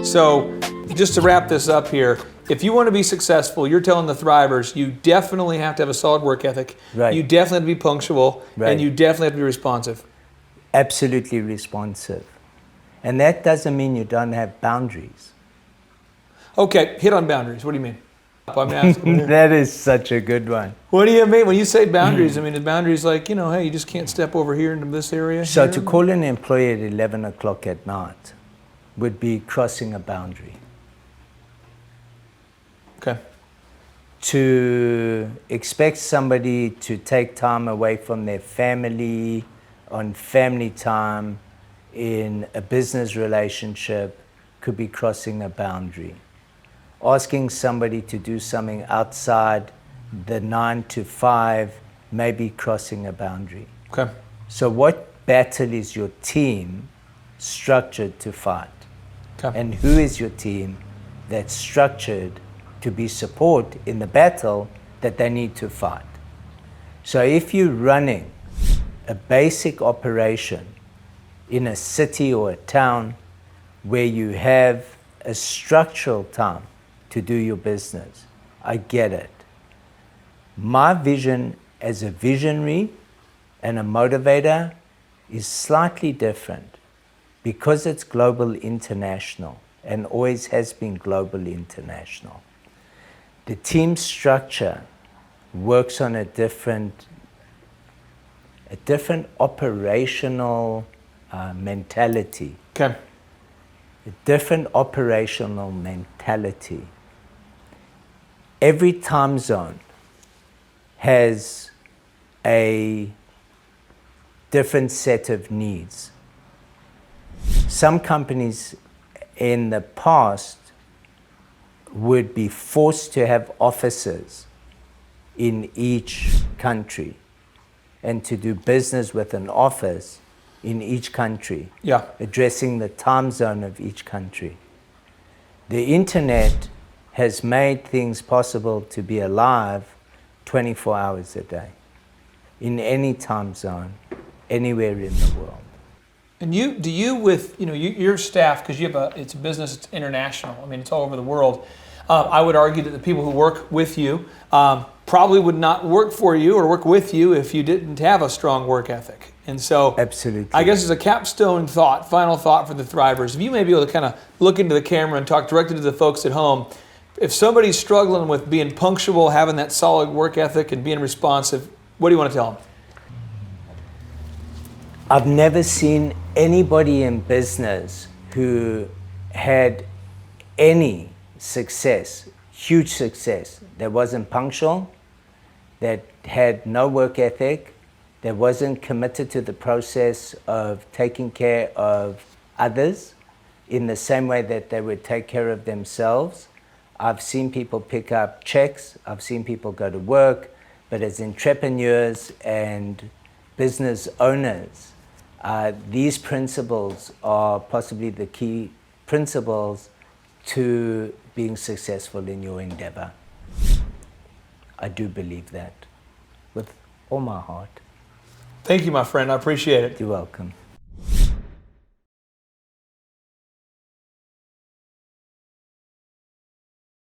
So, just to wrap this up here, if you want to be successful, you're telling the thrivers, you definitely have to have a solid work ethic. Right. You definitely have to be punctual, Right. and you definitely have to be responsive. Absolutely responsive. And that doesn't mean you don't have boundaries. Okay, hit on boundaries. What do you mean? I'm asking. That is such a good one. What do you mean? When you say boundaries, I mean, the boundaries like, hey, you just can't step over here into this area. So here. to call an employee at 11 o'clock at night would be crossing a boundary. Okay. To expect somebody to take time away from their family, on family time, in a business relationship, could be crossing a boundary. Asking somebody to do something outside the 9 to 5 may be crossing a boundary. Okay. So what battle is your team structured to fight? Okay. And who is your team that's structured to be support in the battle that they need to fight? So if you're running a basic operation in a city or a town where you have a structural time to do your business, I get it. My vision as a visionary and a motivator is slightly different because it's global international and always has been global international. The team structure works on a different operational mentality. Okay. A different operational mentality. Every time zone has a different set of needs. Some companies in the past would be forced to have offices in each country and to do business with an office in each country, addressing the time zone of each country. The internet has made things possible to be alive 24 hours a day, in any time zone, anywhere in the world. And do you with your staff, because it's a business, it's international. I mean, it's all over the world. I would argue that the people who work with you probably would not work for you or work with you if you didn't have a strong work ethic. And so, absolutely. I guess as a capstone thought, final thought for the thrivers, if you may be able to kind of look into the camera and talk directly to the folks at home, if somebody's struggling with being punctual, having that solid work ethic and being responsive, what do you want to tell them? I've never seen anybody in business who had any success, huge success, that wasn't punctual, that had no work ethic, that wasn't committed to the process of taking care of others in the same way that they would take care of themselves. I've seen people pick up checks, I've seen people go to work, but as entrepreneurs and business owners, these principles are possibly the key principles to being successful in your endeavor. I do believe that with all my heart. Thank you, my friend. I appreciate it. You're welcome.